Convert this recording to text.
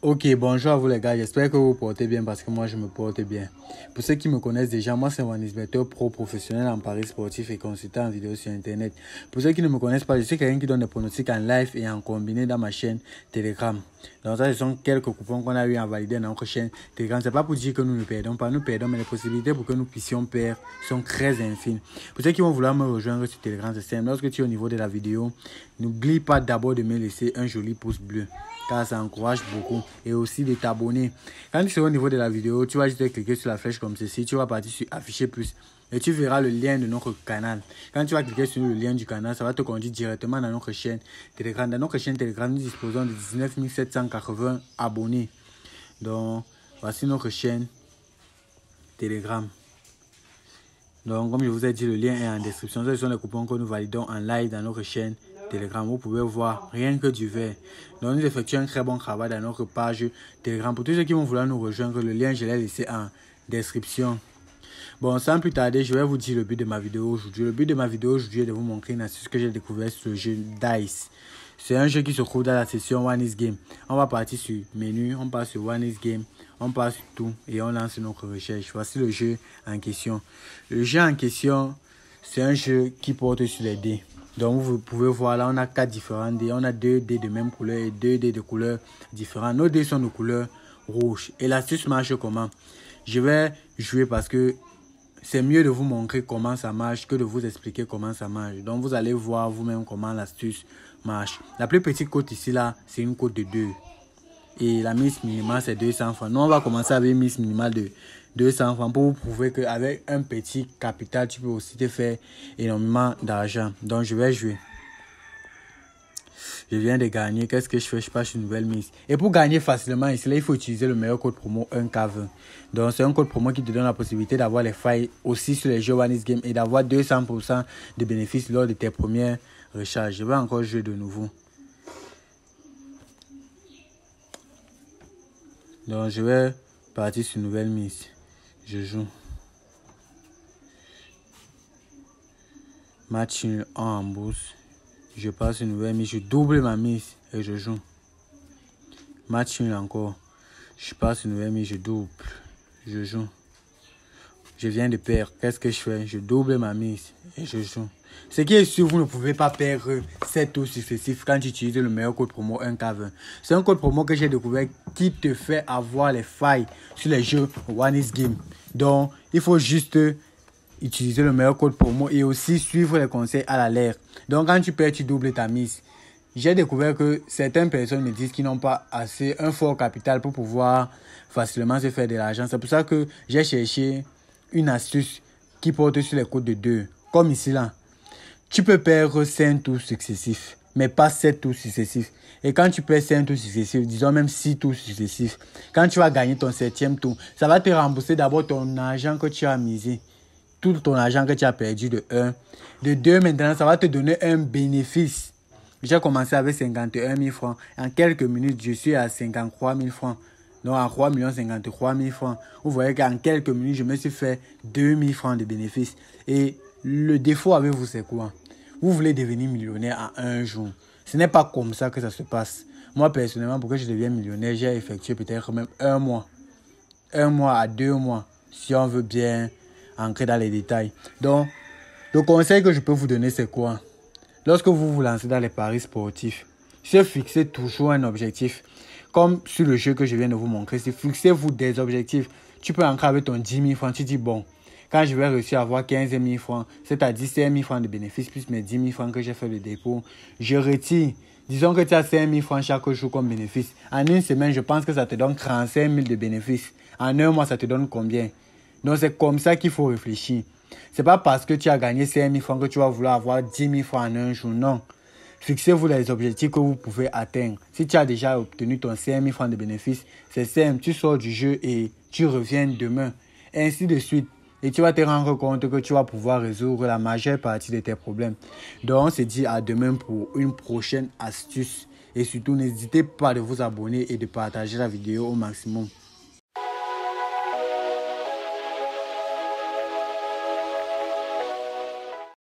Ok, bonjour à vous les gars, j'espère que vous vous portez bien parce que moi je me porte bien. Pour ceux qui me connaissent déjà, moi c'est Wanisberto, pro professionnel en paris sportif et consultant en vidéo sur internet. Pour ceux qui ne me connaissent pas, je suis quelqu'un qui donne des pronostics en live et en combiné dans ma chaîne Telegram. Donc ça, ce sont quelques coupons qu'on a eu à valider dans notre chaîne Telegram. C'est pas pour dire que nous ne perdons pas, nous perdons, mais les possibilités pour que nous puissions perdre sont très infimes. Pour ceux qui vont vouloir me rejoindre sur Telegram, c'est simple. Lorsque tu es au niveau de la vidéo, n'oublie pas d'abord de me laisser un joli pouce bleu, car ça encourage beaucoup, et aussi de t'abonner. Quand tu seras au niveau de la vidéo, tu vas juste cliquer sur la flèche comme ceci, tu vas partir sur afficher plus et tu verras le lien de notre canal. Quand tu vas cliquer sur le lien du canal, ça va te conduire directement dans notre chaîne Telegram. Dans notre chaîne Telegram, nous disposons de 19 780 abonnés. Donc, voici notre chaîne Telegram. Donc, comme je vous ai dit, le lien est en description. Ce sont les coupons que nous validons en live dans notre chaîne Telegram. Vous pouvez voir rien que du vert. Donc, nous effectuons un très bon travail dans notre page Telegram. Pour tous ceux qui vont vouloir nous rejoindre, le lien, je l'ai laissé en description. Bon, sans plus tarder, je vais vous dire le but de ma vidéo aujourd'hui. Le but de ma vidéo aujourd'hui est de vous montrer une astuce que j'ai découvert sur le jeu Dice. C'est un jeu qui se trouve dans la section One is Game. On va partir sur menu, on passe sur One is Game, on passe sur tout et on lance notre recherche. Voici le jeu en question. Le jeu en question, c'est un jeu qui porte sur les dés. Donc vous pouvez voir là, on a 4 différents dés. On a 2 dés de même couleur et 2 dés de couleur différentes. Nos dés sont de couleur rouge. Et l'astuce marche comment? Je vais jouer parce que c'est mieux de vous montrer comment ça marche que de vous expliquer comment ça marche. Donc vous allez voir vous-même comment l'astuce marche. La plus petite cote ici là, c'est une cote de 2. Et la mise minimale c'est 200 francs. Nous on va commencer avec une mise minimale de 200 francs pour vous prouver qu'avec un petit capital, tu peux aussi te faire énormément d'argent. Donc je vais jouer. Je viens de gagner. Qu'est-ce que je fais? Je passe une nouvelle mise. Et pour gagner facilement ici, là, il faut utiliser le meilleur code promo 1K20. Donc, c'est un code promo qui te donne la possibilité d'avoir les failles aussi sur les jeux One is Game et d'avoir 200% de bénéfices lors de tes premières recharges. Je vais encore jouer de nouveau. Donc, je vais partir sur une nouvelle mise. Je joue. Match en bourse. Je passe une nouvelle mise, je double ma mise et je joue. Match nul encore. Je passe une nouvelle mise, je double. Je joue. Je viens de perdre. Qu'est-ce que je fais? Je double ma mise et je joue. Ce qui est sûr, vous ne pouvez pas perdre 7 tours successifs quand tu utilises le meilleur code promo 1K20. C'est un code promo que j'ai découvert qui te fait avoir les failles sur les jeux One is Game. Donc, il faut juste utiliser le meilleur code promo et aussi suivre les conseils à la lettre. Donc quand tu perds, tu doubles ta mise. J'ai découvert que certaines personnes me disent qu'ils n'ont pas assez un fort capital pour pouvoir facilement se faire de l'argent. C'est pour ça que j'ai cherché une astuce qui porte sur les codes de 2. Comme ici là. Tu peux perdre 5 tours successifs, mais pas 7 tours successifs. Et quand tu perds 5 tours successifs, disons même 6 tours successifs, quand tu vas gagner ton 7e tour, ça va te rembourser d'abord ton argent que tu as misé. Tout ton argent que tu as perdu de 1. De 2, maintenant, ça va te donner un bénéfice. J'ai commencé avec 51 000 francs. En quelques minutes, je suis à 53 000 francs. Donc, à 3 53 000 francs. Vous voyez qu'en quelques minutes, je me suis fait 2 000 francs de bénéfice. Et le défaut avec vous, c'est quoi? Vous voulez devenir millionnaire en un jour. Ce n'est pas comme ça que ça se passe. Moi, personnellement, pour que je devienne millionnaire, j'ai effectué peut-être même 1 mois. 1 mois à 2 mois, si on veut bien entrer dans les détails. Donc, le conseil que je peux vous donner, c'est quoi? Lorsque vous vous lancez dans les paris sportifs, se fixez toujours un objectif. Comme sur le jeu que je viens de vous montrer, fixez-vous des objectifs. Tu peux entrer avec ton 10 000 francs, tu dis bon, quand je vais réussir à avoir 15 000 francs, c'est-à-dire 5 000 francs de bénéfices plus mes 10 000 francs que j'ai fait le dépôt, je retire. Disons que tu as 5 000 francs chaque jour comme bénéfice. En une semaine, je pense que ça te donne 35 000 de bénéfices. En un mois, ça te donne combien? Donc, c'est comme ça qu'il faut réfléchir. Ce n'est pas parce que tu as gagné 5 000 francs que tu vas vouloir avoir 10 000 francs en un jour. Non. Fixez-vous les objectifs que vous pouvez atteindre. Si tu as déjà obtenu ton 5 000 francs de bénéfices, c'est simple. Tu sors du jeu et tu reviens demain. Ainsi de suite. Et tu vas te rendre compte que tu vas pouvoir résoudre la majeure partie de tes problèmes. Donc, on se dit à demain pour une prochaine astuce. Et surtout, n'hésitez pas de vous abonner et de partager la vidéo au maximum.